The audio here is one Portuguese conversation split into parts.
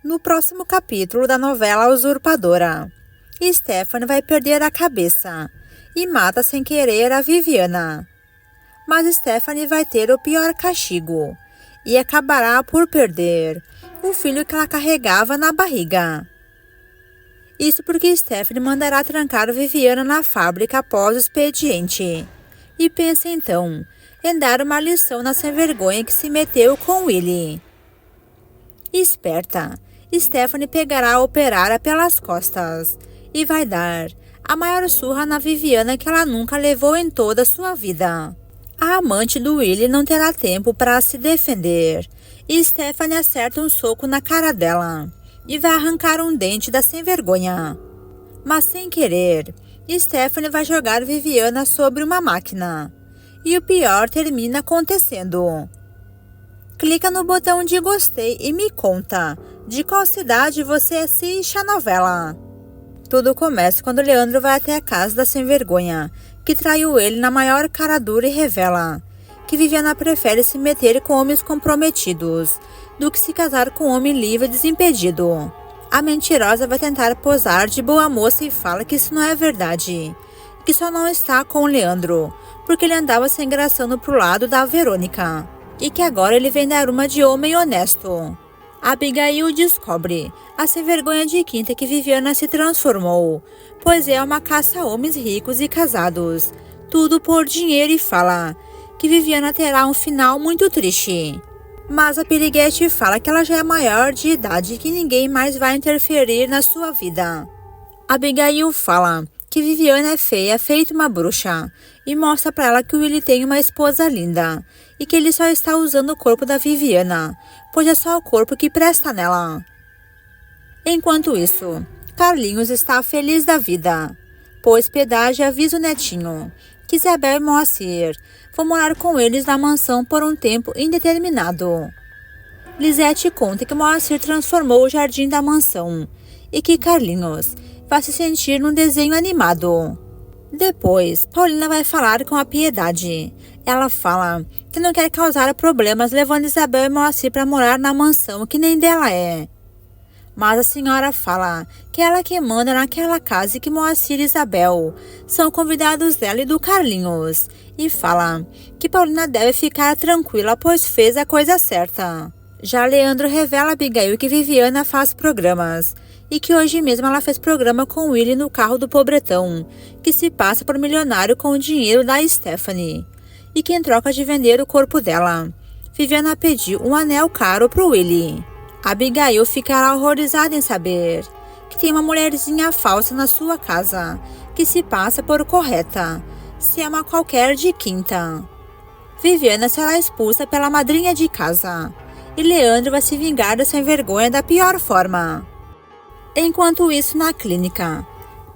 No próximo capítulo da novela Usurpadora, Stephanie vai perder a cabeça e mata sem querer a Viviana. Mas Stephanie vai ter o pior castigo e acabará por perder o filho que ela carregava na barriga. Isso porque Stephanie mandará trancar Viviana na fábrica após o expediente e pensa então em dar uma lição na sem-vergonha que se meteu com Willie. Esperta, Stephanie pegará a operária pelas costas e vai dar a maior surra na Viviana que ela nunca levou em toda a sua vida. A amante do Willie não terá tempo para se defender e Stephanie acerta um soco na cara dela e vai arrancar um dente da sem-vergonha. Mas sem querer, Stephanie vai jogar Viviana sobre uma máquina e o pior termina acontecendo. Clica no botão de gostei e me conta de qual cidade você assiste a novela. Tudo começa quando Leandro vai até a casa da sem-vergonha, que traiu ele na maior cara dura e revela que Viviana prefere se meter com homens comprometidos do que se casar com um homem livre e desimpedido. A mentirosa vai tentar posar de boa moça e fala que isso não é verdade, que só não está com o Leandro porque ele andava se engraçando pro lado da Verônica e que agora ele vem dar uma de homem honesto. Abigail descobre a sem-vergonha de quinta que Viviana se transformou, pois é uma caça a homens ricos e casados, tudo por dinheiro, e fala que Viviana terá um final muito triste. Mas a piriguete fala que ela já é maior de idade e que ninguém mais vai interferir na sua vida. Abigail fala que Viviana é feia, feito uma bruxa, e mostra para ela que o Willie tem uma esposa linda e que ele só está usando o corpo da Viviana, pois é só o corpo que presta nela. Enquanto isso, Carlinhos está feliz da vida, pois Pedágio avisa o netinho que Isabel e Moacir vão morar com eles na mansão por um tempo indeterminado. Lisete conta que Moacir transformou o jardim da mansão e que Carlinhos vai se sentir num desenho animado. Depois, Paulina vai falar com a Piedade. Ela fala que não quer causar problemas levando Isabel e Moacir para morar na mansão que nem dela é. Mas a senhora fala que ela que manda naquela casa e que Moacir e Isabel são convidados dela e do Carlinhos. E fala que Paulina deve ficar tranquila, pois fez a coisa certa. Já Leandro revela a Abigail que Viviana faz programas e que hoje mesmo ela fez programa com Willie no carro do pobretão, que se passa por milionário com o dinheiro da Stephanie, e que em troca de vender o corpo dela, Viviana pediu um anel caro pro Willie. Abigail ficará horrorizada em saber que tem uma mulherzinha falsa na sua casa, que se passa por correta, se ama qualquer de quinta. Viviana será expulsa pela madrinha de casa, e Leandro vai se vingar da sem-vergonha da pior forma. Enquanto isso, na clínica,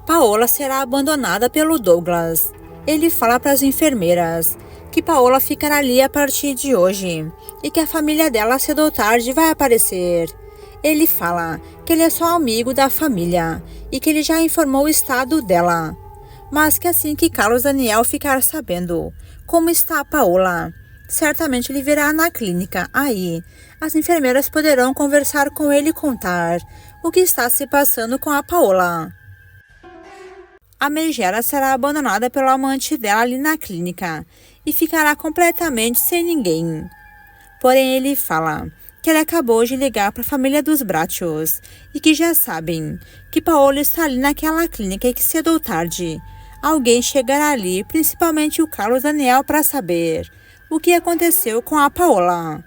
Paola será abandonada pelo Douglas. Ele fala para as enfermeiras que Paola ficará ali a partir de hoje e que a família dela cedo ou tarde vai aparecer. Ele fala que ele é só amigo da família e que ele já informou o estado dela, mas que assim que Carlos Daniel ficar sabendo como está a Paola, certamente ele virá na clínica. Aí, as enfermeiras poderão conversar com ele e contar o que está se passando com a Paola. A Megera será abandonada pelo amante dela ali na clínica e ficará completamente sem ninguém. Porém, ele fala que ele acabou de ligar para a família dos Brachos e que já sabem que Paola está ali naquela clínica e que cedo ou tarde alguém chegará ali, principalmente o Carlos Daniel, para saber o que aconteceu com a Paola.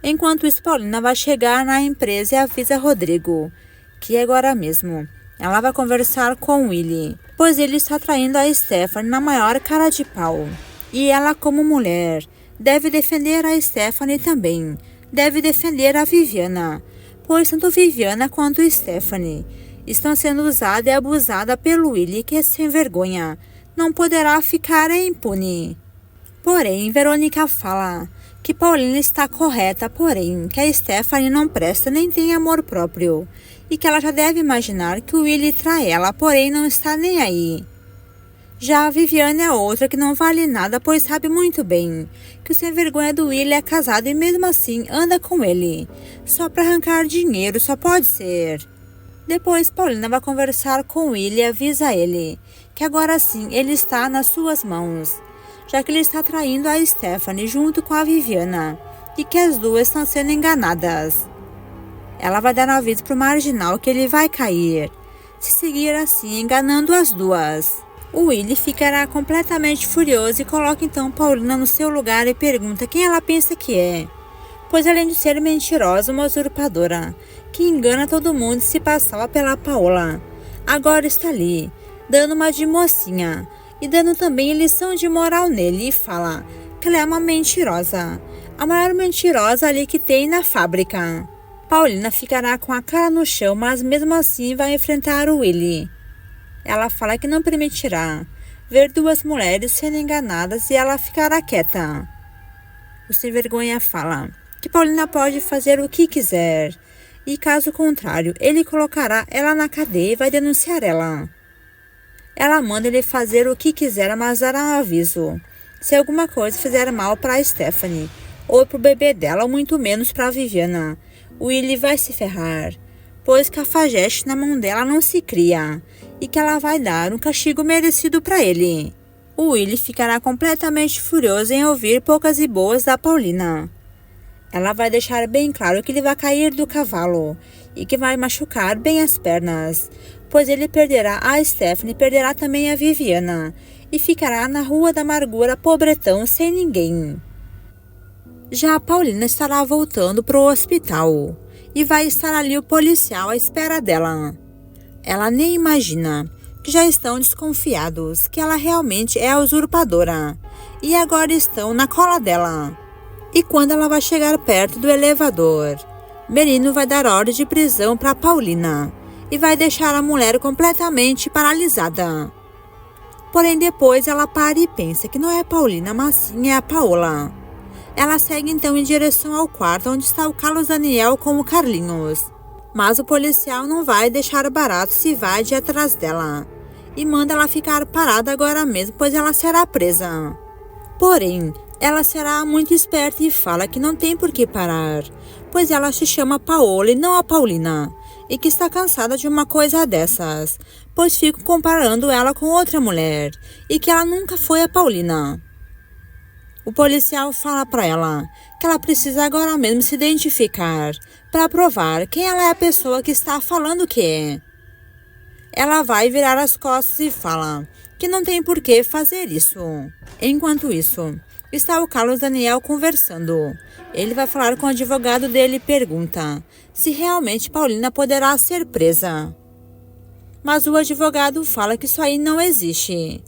Enquanto isso, Paulina vai chegar na empresa e avisa Rodrigo que agora mesmo ela vai conversar com Willie, pois ele está traindo a Stephanie na maior cara de pau. E ela, como mulher, deve defender a Stephanie também, deve defender a Viviana, pois tanto Viviana quanto Stephanie estão sendo usada e abusada pelo Willie, que é sem vergonha, não poderá ficar impune. Porém, Verônica fala que Paulina está correta, porém que a Stephanie não presta nem tem amor próprio e que ela já deve imaginar que o Willie trai ela, porém não está nem aí. Já a Viviane é outra que não vale nada, pois sabe muito bem que o sem vergonha do Willy é casado e mesmo assim anda com ele. Só para arrancar dinheiro, só pode ser. Depois Paulina vai conversar com o Willy e avisa ele que agora sim ele está nas suas mãos, já que ele está traindo a Stephanie junto com a Viviana e que as duas estão sendo enganadas. Ela vai dar um aviso pro marginal que ele vai cair, se seguir assim enganando as duas. O Willy ficará completamente furioso e coloca então Paulina no seu lugar e pergunta quem ela pensa que é, pois além de ser mentirosa, uma usurpadora, que engana todo mundo e se passava pela Paola, agora está ali, dando uma de mocinha e dando também lição de moral nele e fala que ela é uma mentirosa, a maior mentirosa ali que tem na fábrica. Paulina ficará com a cara no chão, mas mesmo assim vai enfrentar o Willy. Ela fala que não permitirá ver duas mulheres sendo enganadas e ela ficará quieta. O sem vergonha fala que Paulina pode fazer o que quiser e caso contrário ele colocará ela na cadeia e vai denunciar ela. Ela manda ele fazer o que quiser, mas dará um aviso se alguma coisa fizer mal para a Stephanie ou para o bebê dela, ou muito menos para a Viviana. O Willy vai se ferrar, pois cafajeste na mão dela não se cria e que ela vai dar um castigo merecido para ele. O Willy ficará completamente furioso em ouvir poucas e boas da Paulina. Ela vai deixar bem claro que ele vai cair do cavalo e que vai machucar bem as pernas, pois ele perderá a Stephanie e perderá também a Viviana e ficará na Rua da Amargura pobretão sem ninguém. Já a Paulina estará voltando para o hospital e vai estar ali o policial à espera dela. Ela nem imagina que já estão desconfiados que ela realmente é a usurpadora e agora estão na cola dela. E quando ela vai chegar perto do elevador, Merino vai dar ordem de prisão para Paulina e vai deixar a mulher completamente paralisada. Porém depois ela para e pensa que não é a Paulina, mas sim é a Paola. Ela segue então em direção ao quarto onde está o Carlos Daniel com o Carlinhos. Mas o policial não vai deixar barato se vai de atrás dela e manda ela ficar parada agora mesmo, pois ela será presa. Porém, ela será muito esperta e fala que não tem por que parar, pois ela se chama Paola e não a Paulina, e que está cansada de uma coisa dessas, pois fico comparando ela com outra mulher e que ela nunca foi a Paulina. O policial fala para ela que ela precisa agora mesmo se identificar para provar quem ela é a pessoa que está falando que é. Ela vai virar as costas e fala que não tem por que fazer isso. Enquanto isso, está o Carlos Daniel conversando. Ele vai falar com o advogado dele e pergunta se realmente Paulina poderá ser presa. Mas o advogado fala que isso aí não existe.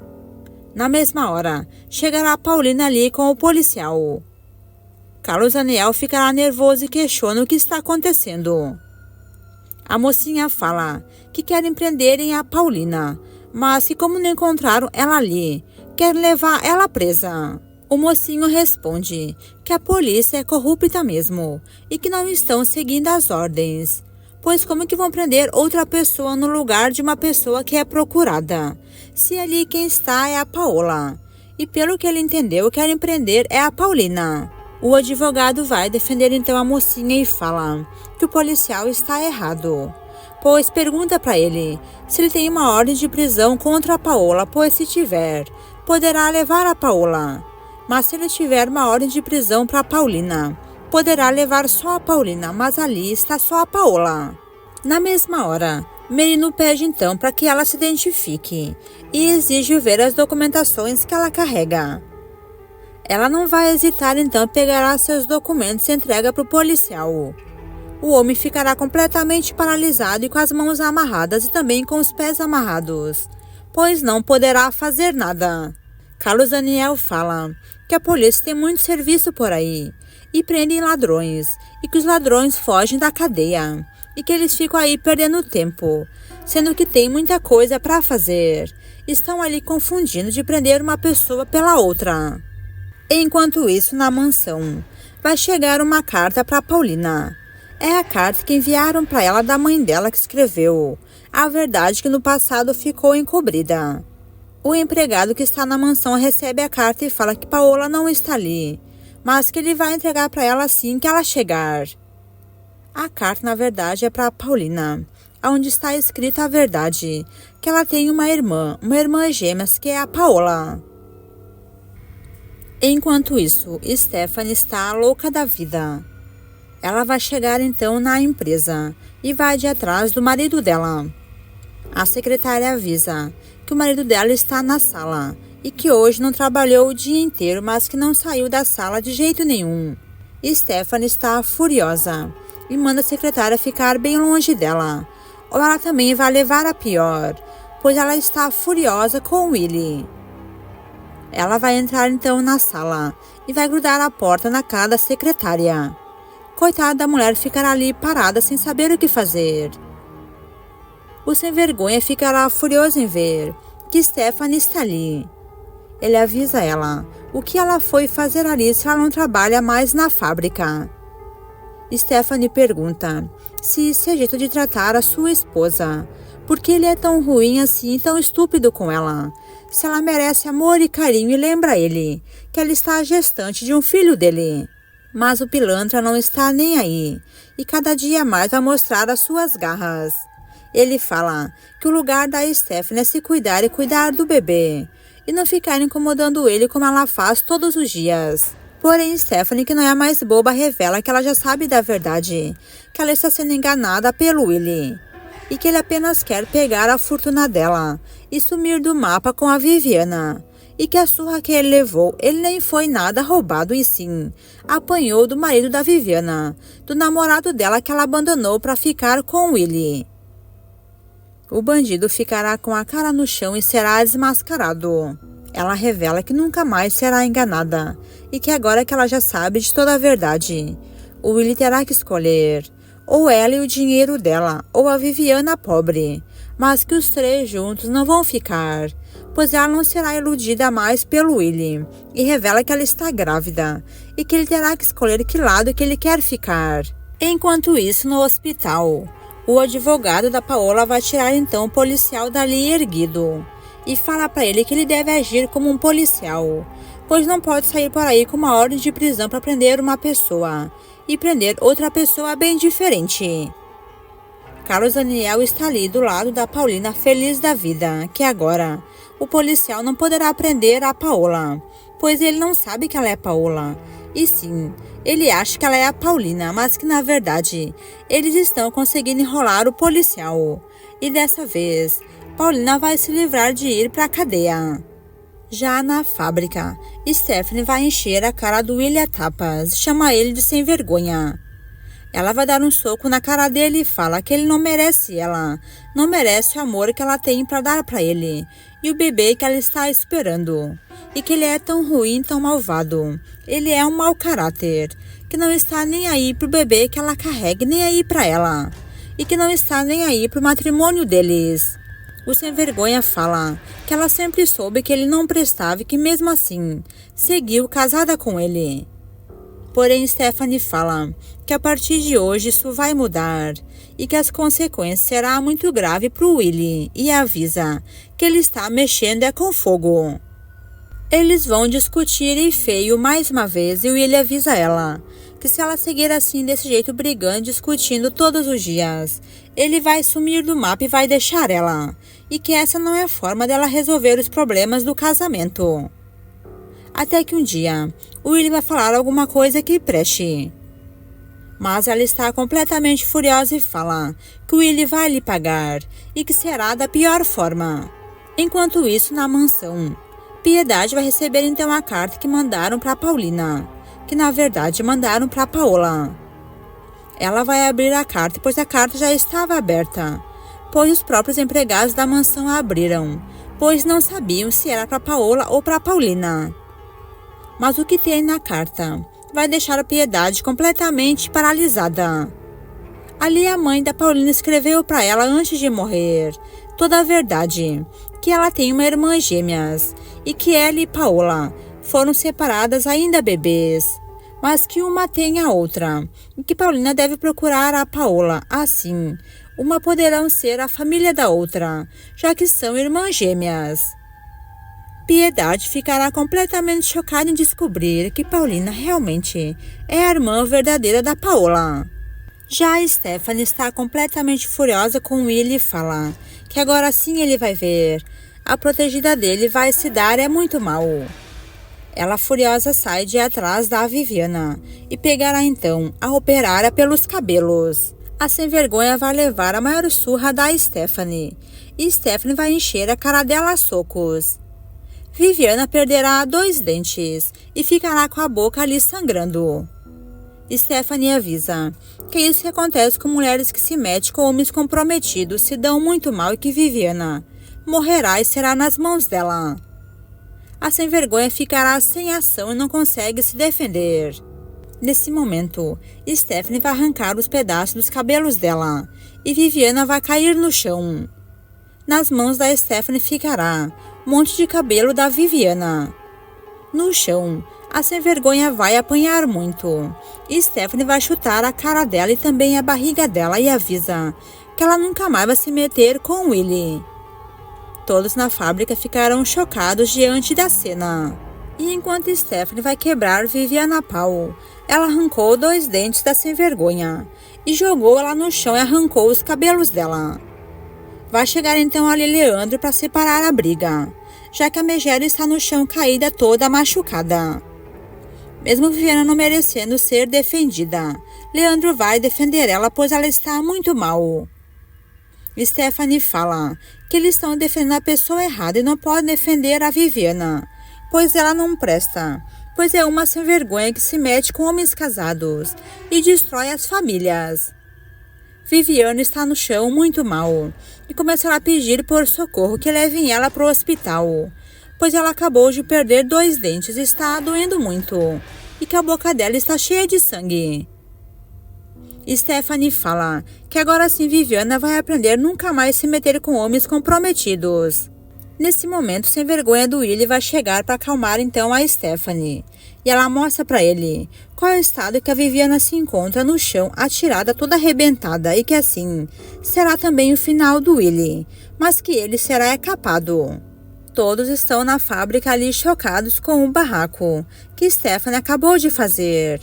Na mesma hora, chegará a Paulina ali com o policial. Carlos Daniel ficará nervoso e questiona o que está acontecendo. A mocinha fala que querem prenderem a Paulina, mas que como não encontraram ela ali, querem levar ela presa. O mocinho responde que a polícia é corrupta mesmo e que não estão seguindo as ordens. Pois como que vão prender outra pessoa no lugar de uma pessoa que é procurada, se ali quem está é a Paola? E pelo que ele entendeu, querem prender é a Paulina. O advogado vai defender então a mocinha e fala que o policial está errado, pois pergunta para ele se ele tem uma ordem de prisão contra a Paola, pois se tiver, poderá levar a Paola. Mas se ele tiver uma ordem de prisão para a Paulina, poderá levar só a Paulina, mas ali está só a Paola. Na mesma hora, Merino pede então para que ela se identifique e exige ver as documentações que ela carrega. Ela não vai hesitar então e pegará seus documentos e entrega para o policial. O homem ficará completamente paralisado e com as mãos amarradas e também com os pés amarrados, pois não poderá fazer nada. Carlos Daniel fala que a polícia tem muito serviço por aí e prendem ladrões e que os ladrões fogem da cadeia e que eles ficam aí perdendo tempo, sendo que tem muita coisa para fazer. Estão ali confundindo de prender uma pessoa pela outra. Enquanto isso, na mansão, vai chegar uma carta para Paulina. É a carta que enviaram para ela da mãe dela que escreveu a verdade que no passado ficou encobrida. O empregado que está na mansão recebe a carta e fala que Paola não está ali, mas que ele vai entregar para ela assim que ela chegar. A carta, na verdade, é para Paulina, onde está escrita a verdade, que ela tem uma irmã gêmeas, que é a Paola. Enquanto isso, Stephanie está louca da vida. Ela vai chegar então na empresa e vai de atrás do marido dela. A secretária avisa que o marido dela está na sala e que hoje não trabalhou o dia inteiro, mas que não saiu da sala de jeito nenhum. Stephanie está furiosa e manda a secretária ficar bem longe dela, ou ela também vai levar a pior, pois ela está furiosa com Willie. Ela vai entrar então na sala e vai grudar a porta na cara da secretária. Coitada da mulher ficará ali parada sem saber o que fazer. O sem vergonha ficará furioso em ver que Stephanie está ali. Ele avisa ela o que ela foi fazer ali se ela não trabalha mais na fábrica. Stephanie pergunta se isso é jeito de tratar a sua esposa, porque ele é tão ruim assim, tão estúpido com ela. Se ela merece amor e carinho e lembra ele que ela está gestante de um filho dele. Mas o pilantra não está nem aí e cada dia mais vai mostrar as suas garras. Ele fala que o lugar da Stephanie é se cuidar e cuidar do bebê e não ficar incomodando ele como ela faz todos os dias. Porém, Stephanie, que não é a mais boba, revela que ela já sabe da verdade, que ela está sendo enganada pelo Willie e que ele apenas quer pegar a fortuna dela e sumir do mapa com a Viviana, e que a surra que ele levou, ele nem foi nada roubado e sim apanhou do marido da Viviana, do namorado dela que ela abandonou para ficar com Willie. O bandido ficará com a cara no chão e será desmascarado. Ela revela que nunca mais será enganada e que agora que ela já sabe de toda a verdade, o Willie terá que escolher ou ela e o dinheiro dela, ou a Viviana pobre, mas que os três juntos não vão ficar, pois ela não será iludida mais pelo Willie, e revela que ela está grávida, e que ele terá que escolher que lado que ele quer ficar. Enquanto isso, no hospital, o advogado da Paola vai tirar então o policial dali erguido, e fala para ele que ele deve agir como um policial, pois não pode sair por aí com uma ordem de prisão para prender uma pessoa, e prender outra pessoa bem diferente. Carlos Daniel está ali do lado da Paulina feliz da vida, que agora o policial não poderá prender a Paola, pois ele não sabe que ela é Paola. E sim, ele acha que ela é a Paulina, mas que na verdade eles estão conseguindo enrolar o policial. E dessa vez, Paulina vai se livrar de ir para a cadeia. Já na fábrica, Stephanie vai encher a cara do Willie a tapas, chama ele de sem vergonha. Ela vai dar um soco na cara dele e fala que ele não merece ela, não merece o amor que ela tem para dar para ele e o bebê que ela está esperando. E que ele é tão ruim, tão malvado. Ele é um mau caráter, que não está nem aí pro bebê que ela carrega, nem aí para ela. E que não está nem aí pro matrimônio deles. O sem vergonha fala que ela sempre soube que ele não prestava e que mesmo assim seguiu casada com ele. Porém, Stephanie fala que a partir de hoje isso vai mudar e que as consequências serão muito graves para o Willie e avisa que ele está mexendo com fogo. Eles vão discutir e feio mais uma vez e o Willie avisa ela que se ela seguir assim desse jeito brigando, discutindo todos os dias, ele vai sumir do mapa e vai deixar ela, e que essa não é a forma dela resolver os problemas do casamento. Até que um dia, o Willie vai falar alguma coisa que preste. Mas ela está completamente furiosa e fala que o Willie vai lhe pagar e que será da pior forma. Enquanto isso, na mansão, Piedade vai receber então a carta que mandaram para Paulina, que na verdade mandaram para Paola. Ela vai abrir a carta, pois a carta já estava aberta, pois os próprios empregados da mansão a abriram, pois não sabiam se era para Paola ou para Paulina. Mas o que tem na carta vai deixar a Piedade completamente paralisada. Ali a mãe da Paulina escreveu para ela antes de morrer toda a verdade, que ela tem uma irmã gêmeas e que ela e Paola foram separadas ainda bebês, mas que uma tem a outra, e que Paulina deve procurar a Paola, assim, uma poderão ser a família da outra, já que são irmãs gêmeas. Piedade ficará completamente chocada em descobrir que Paulina realmente é a irmã verdadeira da Paola. Já a Stephanie está completamente furiosa com Willy e fala que agora sim ele vai ver. A protegida dele vai se dar é muito mal. Ela furiosa sai de atrás da Viviana e pegará então a operária pelos cabelos. A sem vergonha vai levar a maior surra da Stephanie e Stephanie vai encher a cara dela a socos. Viviana perderá 2 dentes e ficará com a boca ali sangrando. Stephanie avisa que isso que acontece com mulheres que se metem com homens comprometidos se dão muito mal e que Viviana morrerá e será nas mãos dela. A sem vergonha ficará sem ação e não consegue se defender. Nesse momento, Stephanie vai arrancar os pedaços dos cabelos dela e Viviana vai cair no chão. Nas mãos da Stephanie ficará um monte de cabelo da Viviana. No chão, a sem vergonha vai apanhar muito. Stephanie vai chutar a cara dela e também a barriga dela e avisa que ela nunca mais vai se meter com Willy. Todos na fábrica ficarão chocados diante da cena. E enquanto Stephanie vai quebrar Viviana a pau, ela arrancou 2 dentes da sem vergonha e jogou ela no chão e arrancou os cabelos dela. Vai chegar então ali Leandro para separar a briga, já que a Megera está no chão caída toda machucada. Mesmo Viviana não merecendo ser defendida, Leandro vai defender ela pois ela está muito mal. Stephanie fala que eles estão defendendo a pessoa errada e não podem defender a Viviana, pois ela não presta, pois é uma sem vergonha que se mete com homens casados e destrói as famílias. Viviana está no chão muito mal e começará a pedir por socorro que levem ela para o hospital, pois ela acabou de perder 2 dentes e está doendo muito e que a boca dela está cheia de sangue. Stephanie fala que agora sim Viviana vai aprender nunca mais se meter com homens comprometidos. Nesse momento, sem vergonha do Willy vai chegar para acalmar então a Stephanie. E ela mostra para ele qual é o estado que a Viviana se encontra no chão, atirada toda arrebentada, e que assim será também o final do Willy, mas que ele será capado. Todos estão na fábrica ali chocados com o barraco que Stephanie acabou de fazer.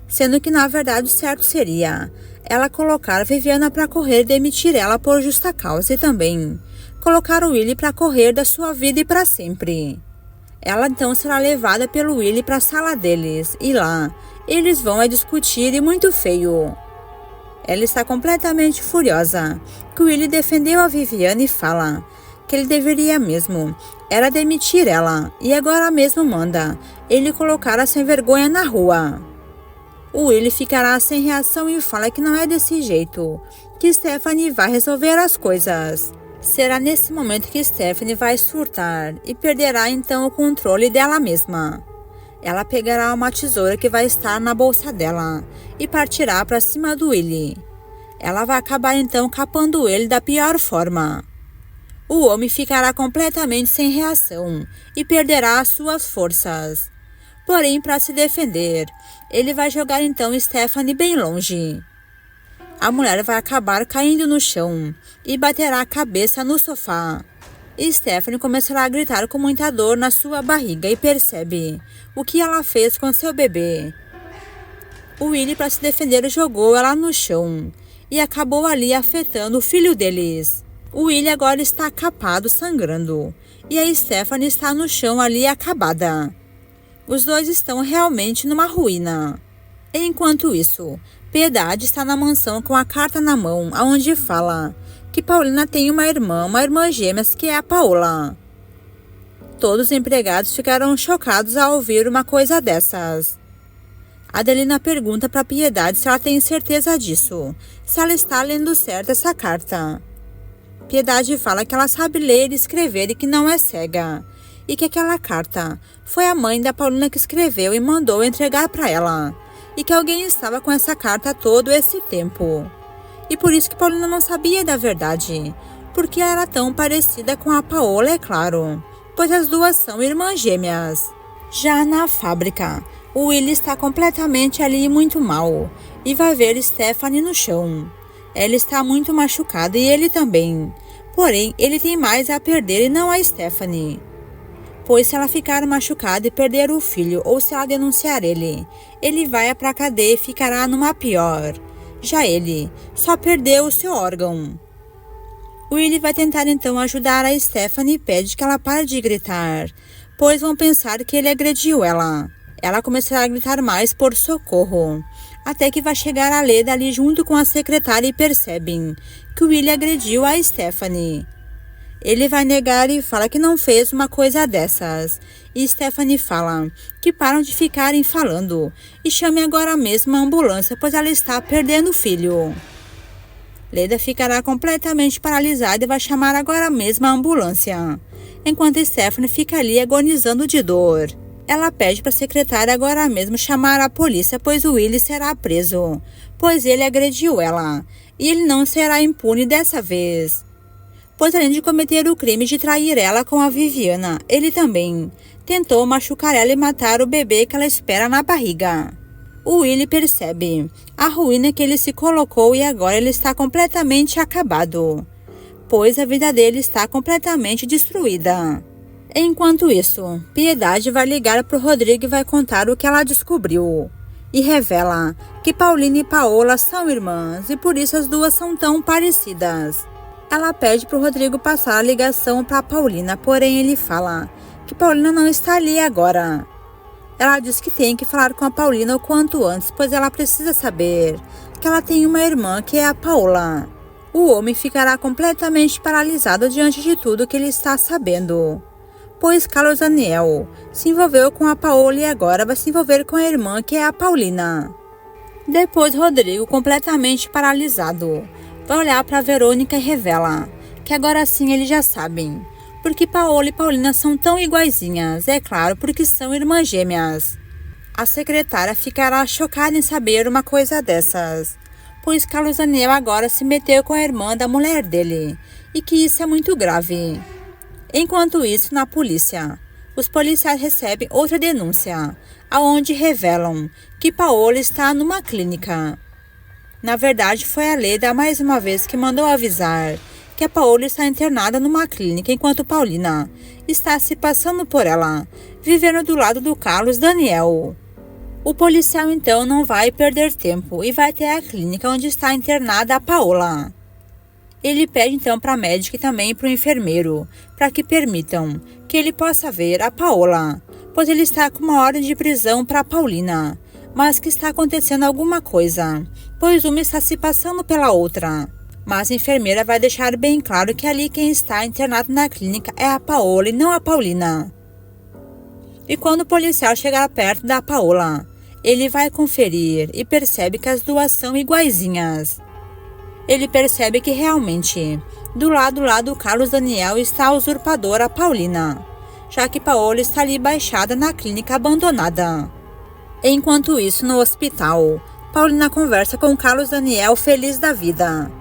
Sendo que na verdade o certo seria ela colocar a Viviana para correr e demitir ela por justa causa e também colocar o Willy para correr da sua vida e para sempre. Ela então será levada pelo Willy para a sala deles e lá eles vão discutir e muito feio. Ela está completamente furiosa que o Willy defendeu a Viviana e fala que ele deveria mesmo era demitir ela e agora mesmo manda ele colocar a sem vergonha na rua. O Willy ficará sem reação e fala que não é desse jeito que Stephanie vai resolver as coisas. Será nesse momento que Stephanie vai surtar e perderá então o controle dela mesma. Ela pegará uma tesoura que vai estar na bolsa dela e partirá para cima do Willy. Ela vai acabar então capando ele da pior forma. O homem ficará completamente sem reação e perderá as suas forças. Porém, para se defender, ele vai jogar então Stephanie bem longe. A mulher vai acabar caindo no chão e baterá a cabeça no sofá. Stephanie começará a gritar com muita dor na sua barriga e percebe o que ela fez com seu bebê. O Willy, para se defender, jogou ela no chão e acabou ali afetando o filho deles. O Willy agora está capado, sangrando, e a Stephanie está no chão ali acabada. Os dois estão realmente numa ruína. Enquanto isso, Piedade está na mansão com a carta na mão, onde fala que Paulina tem uma irmã gêmea que é a Paola. Todos os empregados ficaram chocados ao ouvir uma coisa dessas. Adelina pergunta para Piedade se ela tem certeza disso, se ela está lendo certo essa carta. Piedade fala que ela sabe ler e escrever e que não é cega, e que aquela carta foi a mãe da Paulina que escreveu e mandou entregar para ela, e que alguém estava com essa carta todo esse tempo. E por isso que Paulina não sabia da verdade, porque ela era tão parecida com a Paola, é claro, pois as duas são irmãs gêmeas. Já na fábrica, o Willy está completamente ali muito mal e vai ver Stephanie no chão. Ela está muito machucada e ele também, porém ele tem mais a perder e não a Stephanie. pois se ela ficar machucada e perder o filho, ou se ela denunciar ele, ele vai pra cadeia e ficará numa pior. Já ele só perdeu o seu órgão. Willie vai tentar então ajudar a Stephanie e pede que ela pare de gritar, pois vão pensar que ele agrediu ela. Ela começará a gritar mais por socorro, até que vai chegar a Leda ali junto com a secretária e percebem que Willie agrediu a Stephanie. Ele vai negar e fala que não fez uma coisa dessas. E Stephanie fala que param de ficarem falando e chame agora mesmo a ambulância, pois ela está perdendo o filho. Leda ficará completamente paralisada e vai chamar agora mesmo a ambulância, enquanto Stephanie fica ali agonizando de dor. Ela pede para a secretária agora mesmo chamar a polícia, pois o Willie será preso, pois ele agrediu ela, e ele não será impune dessa vez. Pois além de cometer o crime de trair ela com a Viviana, ele também tentou machucar ela e matar o bebê que ela espera na barriga. O Willie percebe a ruína que ele se colocou e agora ele está completamente acabado, pois a vida dele está completamente destruída. Enquanto isso, Piedade vai ligar para o Rodrigo e vai contar o que ela descobriu. E revela que Paulina e Paola são irmãs e por isso as duas são tão parecidas. Ela pede para o Rodrigo passar a ligação para Paulina, porém ele fala que Paulina não está ali agora. Ela diz que tem que falar com a Paulina o quanto antes, pois ela precisa saber que ela tem uma irmã que é a Paola. O homem ficará completamente paralisado diante de tudo que ele está sabendo, pois Carlos Daniel se envolveu com a Paola e agora vai se envolver com a irmã que é a Paulina. Depois Rodrigo, completamente paralisado, vai olhar para Verônica e revela que agora sim eles já sabem porque Paola e Paulina são tão iguaizinhas, é claro, porque são irmãs gêmeas. A secretária ficará chocada em saber uma coisa dessas, pois Carlos Daniel agora se meteu com a irmã da mulher dele, e que isso é muito grave. Enquanto isso, na polícia, os policiais recebem outra denúncia, aonde revelam que Paola está numa clínica. Na verdade, foi a Leda mais uma vez que mandou avisar que a Paola está internada numa clínica, enquanto Paulina está se passando por ela, vivendo do lado do Carlos Daniel. O policial então não vai perder tempo e vai até a clínica onde está internada a Paola. Ele pede então para a médica e também para o enfermeiro, para que permitam que ele possa ver a Paola, pois ele está com uma ordem de prisão para Paulina, mas que está acontecendo alguma coisa, pois uma está se passando pela outra. Mas a enfermeira vai deixar bem claro que ali quem está internado na clínica é a Paola e não a Paulina. E quando o policial chegar perto da Paola, ele vai conferir e percebe que as duas são iguaizinhas. Ele percebe que realmente, do lado lá do Carlos Daniel está a usurpadora Paulina, já que Paola está ali baixada na clínica abandonada. Enquanto isso, no hospital, Paulina conversa com Carlos Daniel feliz da vida.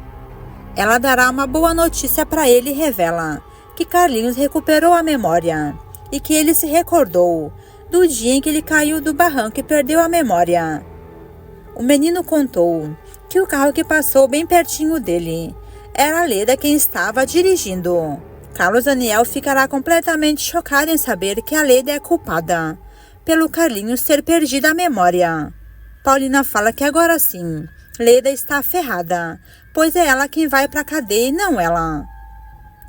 Ela dará uma boa notícia para ele e revela que Carlinhos recuperou a memória e que ele se recordou do dia em que ele caiu do barranco e perdeu a memória. O menino contou que o carro que passou bem pertinho dele era a Leda quem estava dirigindo. Carlos Daniel ficará completamente chocado em saber que a Leda é culpada pelo Carlinhos ter perdido a memória. Paulina fala que agora sim, Leda está ferrada, pois é ela quem vai para a cadeia e não ela.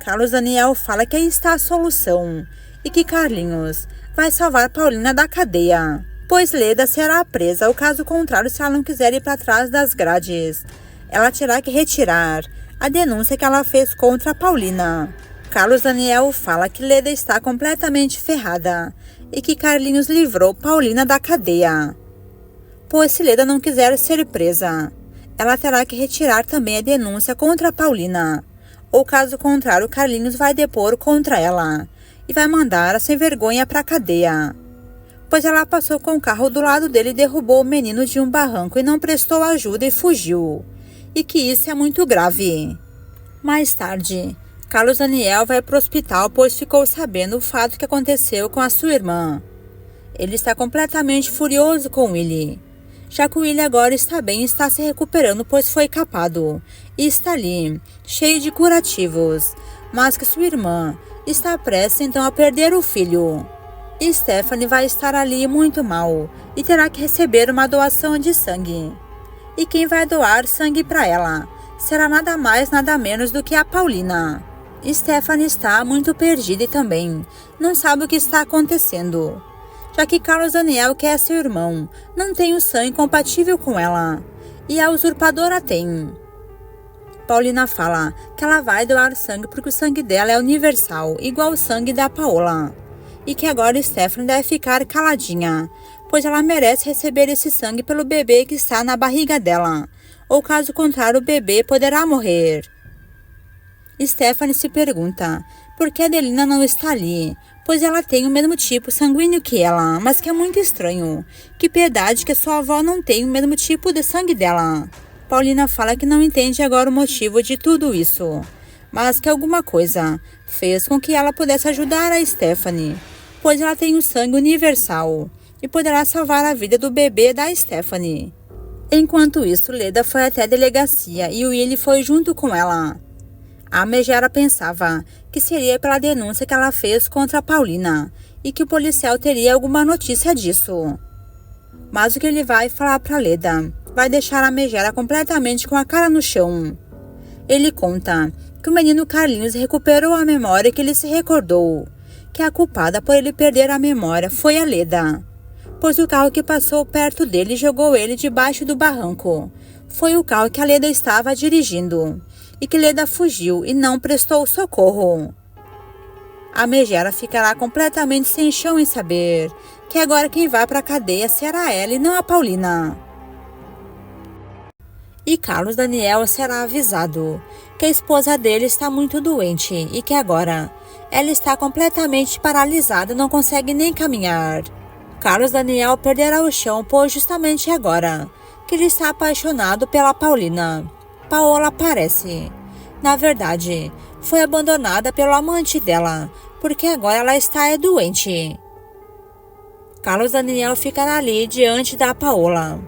Carlos Daniel fala que aí está a solução e que Carlinhos vai salvar Paulina da cadeia, pois Leda será presa, ou caso contrário, se ela não quiser ir para trás das grades, ela terá que retirar a denúncia que ela fez contra Paulina. Carlos Daniel fala que Leda está completamente ferrada e que Carlinhos livrou Paulina da cadeia, pois se Leda não quiser ser presa, ela terá que retirar também a denúncia contra Paulina, ou caso contrário, Carlinhos vai depor contra ela e vai mandar a sem vergonha para a cadeia, pois ela passou com o carro do lado dele e derrubou o menino de um barranco e não prestou ajuda e fugiu, e que isso é muito grave. Mais tarde, Carlos Daniel vai para o hospital, pois ficou sabendo o fato que aconteceu com a sua irmã. Ele está completamente furioso com Willie, já que o Willie agora está bem e está se recuperando, pois foi capado e está ali, cheio de curativos, mas que sua irmã está prestes então a perder o filho. Stephanie vai estar ali muito mal e terá que receber uma doação de sangue. E quem vai doar sangue para ela será nada mais nada menos do que a Paulina. Stephanie está muito perdida e também não sabe o que está acontecendo, já que Carlos Daniel, que é seu irmão, não tem o sangue compatível com ela, e a usurpadora tem. Paulina fala que ela vai doar sangue porque o sangue dela é universal, igual o sangue da Paola, e que agora Stephanie deve ficar caladinha, pois ela merece receber esse sangue pelo bebê que está na barriga dela, ou caso contrário o bebê poderá morrer. Stephanie se pergunta por que Adelina não está ali, pois ela tem o mesmo tipo sanguíneo que ela, mas que é muito estranho. Que piedade que a sua avó não tem o mesmo tipo de sangue dela. Paulina fala que não entende agora o motivo de tudo isso, mas que alguma coisa fez com que ela pudesse ajudar a Stephanie, pois ela tem o sangue universal e poderá salvar a vida do bebê da Stephanie. Enquanto isso, Leda foi até a delegacia e o Willie foi junto com ela. A Megera pensava que seria pela denúncia que ela fez contra a Paulina e que o policial teria alguma notícia disso. Mas o que ele vai falar para Leda vai deixar a Megera completamente com a cara no chão. Ele conta que o menino Carlinhos recuperou a memória e que ele se recordou que a culpada por ele perder a memória foi a Leda, pois o carro que passou perto dele jogou ele debaixo do barranco. Foi o carro que a Leda estava dirigindo e que Leda fugiu e não prestou socorro. A Megera ficará completamente sem chão em saber que agora quem vai para a cadeia será ela e não a Paulina. E Carlos Daniel será avisado que a esposa dele está muito doente e que agora ela está completamente paralisada e não consegue nem caminhar. Carlos Daniel perderá o chão, pois justamente agora que ele está apaixonado pela Paulina, Paola aparece. Na verdade, foi abandonada pelo amante dela, porque agora ela está doente. Carlos Daniel ficará ali diante da Paola.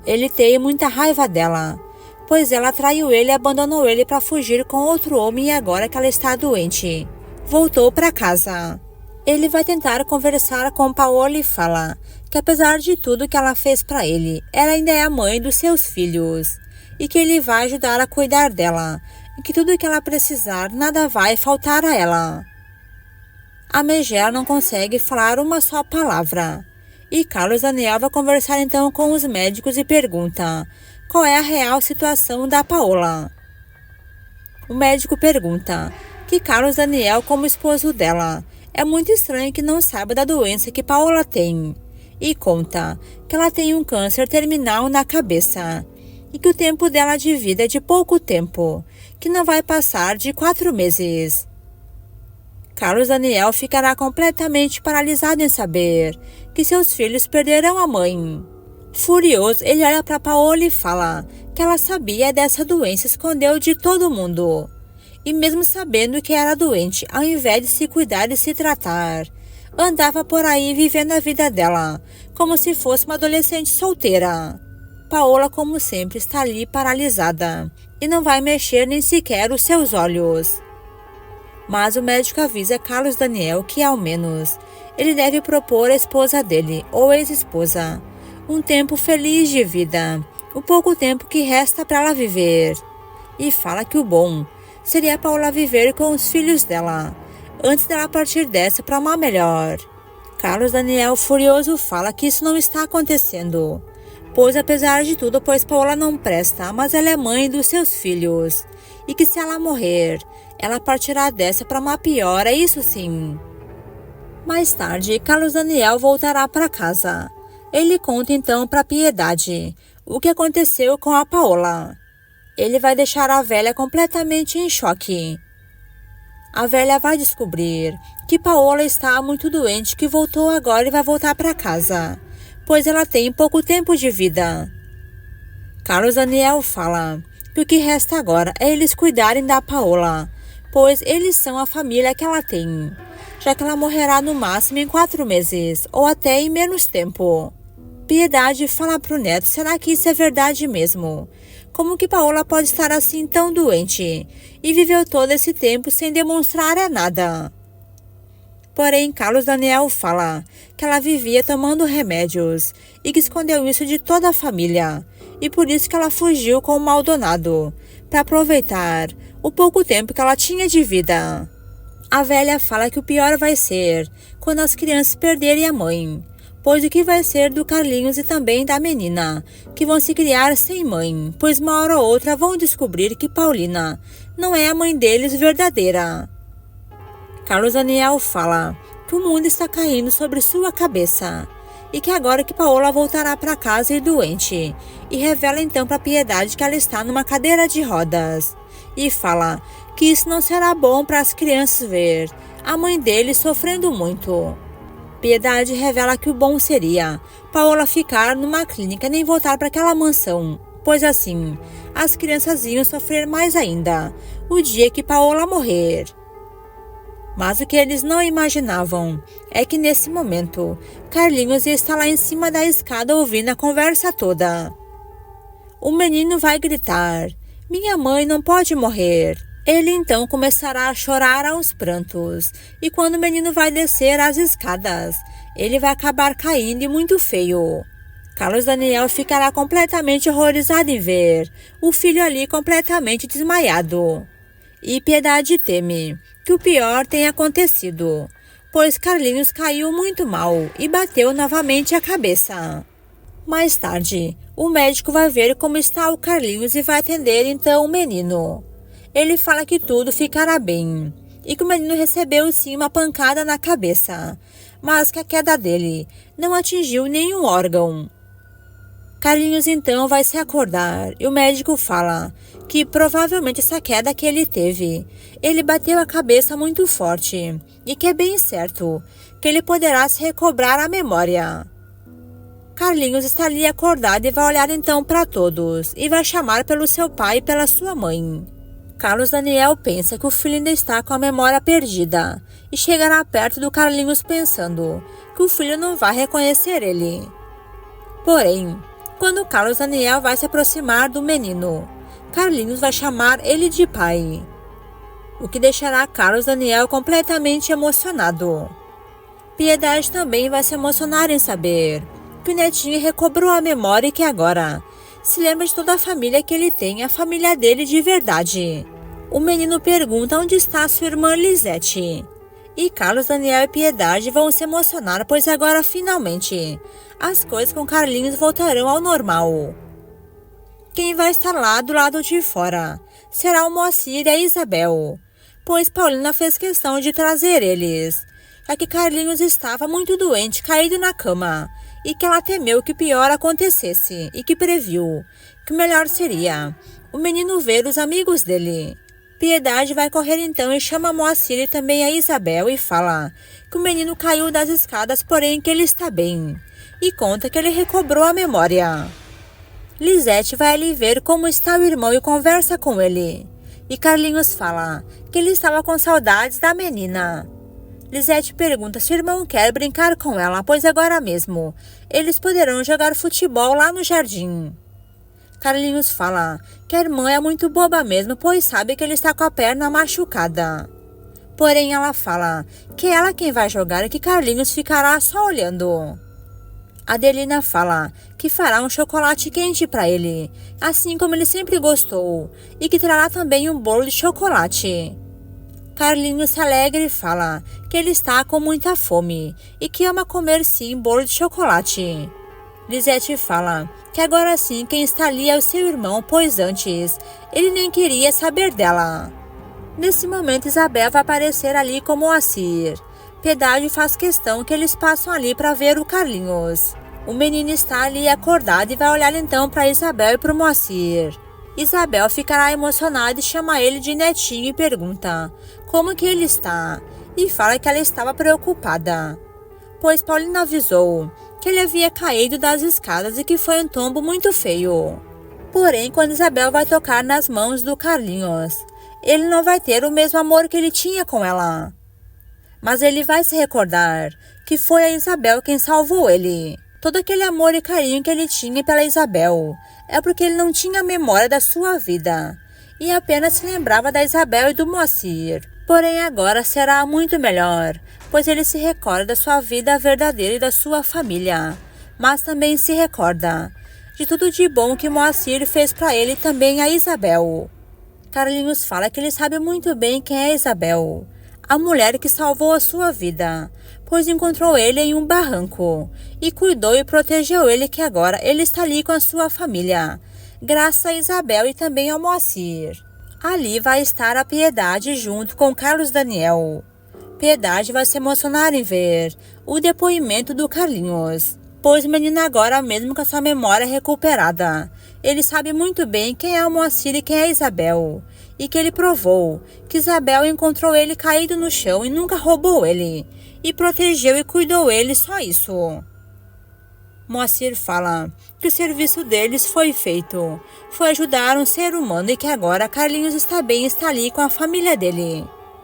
Ele tem muita raiva dela, pois ela traiu ele e abandonou ele para fugir com outro homem e agora que ela está doente, voltou para casa. Ele vai tentar conversar com Paola e fala que apesar de tudo que ela fez para ele, ela ainda é a mãe dos seus filhos e que ele vai ajudar a cuidar dela e que tudo que ela precisar, nada vai faltar a ela. A Megera não consegue falar uma só palavra. E Carlos Daniel vai conversar então com os médicos e pergunta qual é a real situação da Paola. O médico pergunta que Carlos Daniel, como esposo dela, é muito estranho que não saiba da doença que Paola tem. E conta que ela tem um câncer terminal na cabeça e que o tempo dela de vida é de pouco tempo, que não vai passar de 4 meses. Carlos Daniel ficará completamente paralisado em saber que seus filhos perderão a mãe. Furioso, ele olha para Paola e fala que ela sabia dessa doença e escondeu de todo mundo. E mesmo sabendo que era doente, ao invés de se cuidar e se tratar, andava por aí vivendo a vida dela, como se fosse uma adolescente solteira. Paola, como sempre, está ali paralisada e não vai mexer nem sequer os seus olhos. Mas o médico avisa Carlos Daniel que, ao menos, ele deve propor à esposa dele, ou ex-esposa, um tempo feliz de vida, o pouco tempo que resta para ela viver. E fala que o bom seria Paola viver com os filhos dela, antes dela partir dessa para uma melhor. Carlos Daniel, furioso, fala que isso não está acontecendo, pois apesar de tudo, pois Paola não presta, mas ela é mãe dos seus filhos, e que se ela morrer, ela partirá dessa para uma pior, é isso sim. Mais tarde, Carlos Daniel voltará para casa. Ele conta então para Piedade o que aconteceu com a Paola. Ele vai deixar a velha completamente em choque. A velha vai descobrir que Paola está muito doente, que voltou agora e vai voltar para casa, pois ela tem pouco tempo de vida. Carlos Daniel fala que o que resta agora é eles cuidarem da Paola, pois eles são a família que ela tem, já que ela morrerá no máximo em 4 meses, ou até em menos tempo. Piedade fala pro neto, será que isso é verdade mesmo? Como que Paola pode estar assim tão doente e viveu todo esse tempo sem demonstrar nada? Porém, Carlos Daniel fala que ela vivia tomando remédios e que escondeu isso de toda a família, e por isso que ela fugiu com o Maldonado, para aproveitar o pouco tempo que ela tinha de vida. A velha fala que o pior vai ser quando as crianças perderem a mãe, pois o que vai ser do Carlinhos e também da menina, que vão se criar sem mãe, pois uma hora ou outra vão descobrir que Paulina não é a mãe deles verdadeira. Carlos Daniel fala que o mundo está caindo sobre sua cabeça e que agora que Paola voltará para casa e doente, e revela então para Piedade que ela está numa cadeira de rodas e fala que isso não será bom para as crianças ver a mãe dele sofrendo muito. Piedade revela que o bom seria Paola ficar numa clínica e nem voltar para aquela mansão, pois assim as crianças iam sofrer mais ainda o dia que Paola morrer. Mas o que eles não imaginavam é que nesse momento Carlinhos ia estar lá em cima da escada ouvindo a conversa toda. O menino vai gritar: "Minha mãe não pode morrer." Ele então começará a chorar aos prantos, e quando o menino vai descer as escadas, ele vai acabar caindo e muito feio. Carlos Daniel ficará completamente horrorizado em ver o filho ali completamente desmaiado. E Piedade teme que o pior tenha acontecido, pois Carlinhos caiu muito mal e bateu novamente a cabeça. Mais tarde, o médico vai ver como está o Carlinhos e vai atender então o menino. Ele fala que tudo ficará bem e que o menino recebeu sim uma pancada na cabeça, mas que a queda dele não atingiu nenhum órgão. Carlinhos então vai se acordar e o médico fala que provavelmente essa queda que ele teve, ele bateu a cabeça muito forte e que é bem certo que ele poderá se recobrar a memória. Carlinhos está ali acordado e vai olhar então para todos e vai chamar pelo seu pai e pela sua mãe. Carlos Daniel pensa que o filho ainda está com a memória perdida e chegará perto do Carlinhos pensando que o filho não vai reconhecer ele. Porém, quando Carlos Daniel vai se aproximar do menino, Carlinhos vai chamar ele de pai, o que deixará Carlos Daniel completamente emocionado. Piedade também vai se emocionar em saber que o netinho recobrou a memória e que agora se lembra de toda a família que ele tem, a família dele de verdade. O menino pergunta onde está sua irmã Lisete. E Carlos Daniel e Piedade vão se emocionar, pois agora finalmente as coisas com Carlinhos voltarão ao normal. Quem vai estar lá do lado de fora será o Moacir e a Isabel, pois Paulina fez questão de trazer eles, já que Carlinhos estava muito doente, caído na cama, e que ela temeu que o pior acontecesse e que previu que o melhor seria o menino ver os amigos dele. Piedade vai correr então e chama Moacir e também a Isabel e fala que o menino caiu das escadas, porém que ele está bem, e conta que ele recobrou a memória. Lisete vai ali ver como está o irmão e conversa com ele. E Carlinhos fala que ele estava com saudades da menina. Lisete pergunta se o irmão quer brincar com ela, pois agora mesmo eles poderão jogar futebol lá no jardim. Carlinhos fala que a irmã é muito boba mesmo, pois sabe que ele está com a perna machucada. Porém, ela fala que é ela quem vai jogar e que Carlinhos ficará só olhando. Adelina fala que fará um chocolate quente para ele, assim como ele sempre gostou, e que trará também um bolo de chocolate. Carlinhos se alegra e fala que ele está com muita fome e que ama comer sim bolo de chocolate. Lisete fala que agora sim quem está ali é o seu irmão, pois antes ele nem queria saber dela. Nesse momento, Isabel vai aparecer ali com Moacir. Piedade faz questão que eles passam ali para ver o Carlinhos. O menino está ali acordado e vai olhar então para Isabel e para o Moacir. Isabel ficará emocionada e chama ele de netinho e pergunta como que ele está, e fala que ela estava preocupada, pois Paulina avisou que ele havia caído das escadas e que foi um tombo muito feio. Porém, quando Isabel vai tocar nas mãos do Carlinhos, ele não vai ter o mesmo amor que ele tinha com ela. Mas ele vai se recordar que foi a Isabel quem salvou ele. Todo aquele amor e carinho que ele tinha pela Isabel é porque ele não tinha memória da sua vida e apenas se lembrava da Isabel e do Moacir. Porém, agora será muito melhor, pois ele se recorda da sua vida verdadeira e da sua família, mas também se recorda de tudo de bom que Moacir fez para ele e também a Isabel. Carlinhos fala que ele sabe muito bem quem é Isabel, a mulher que salvou a sua vida, pois encontrou ele em um barranco e cuidou e protegeu ele, que agora ele está ali com a sua família, graças a Isabel e também ao Moacir. Ali vai estar a Piedade junto com Carlos Daniel. Piedade vai se emocionar em ver o depoimento do Carlinhos, pois o menino agora mesmo com a sua memória recuperada, ele sabe muito bem quem é o Moacir e quem é Isabel, e que ele provou que Isabel encontrou ele caído no chão e nunca roubou ele, e protegeu e cuidou ele, só isso. Moacir fala que o serviço deles foi feito, foi ajudar um ser humano e que agora Carlinhos está bem, está ali com a família dele.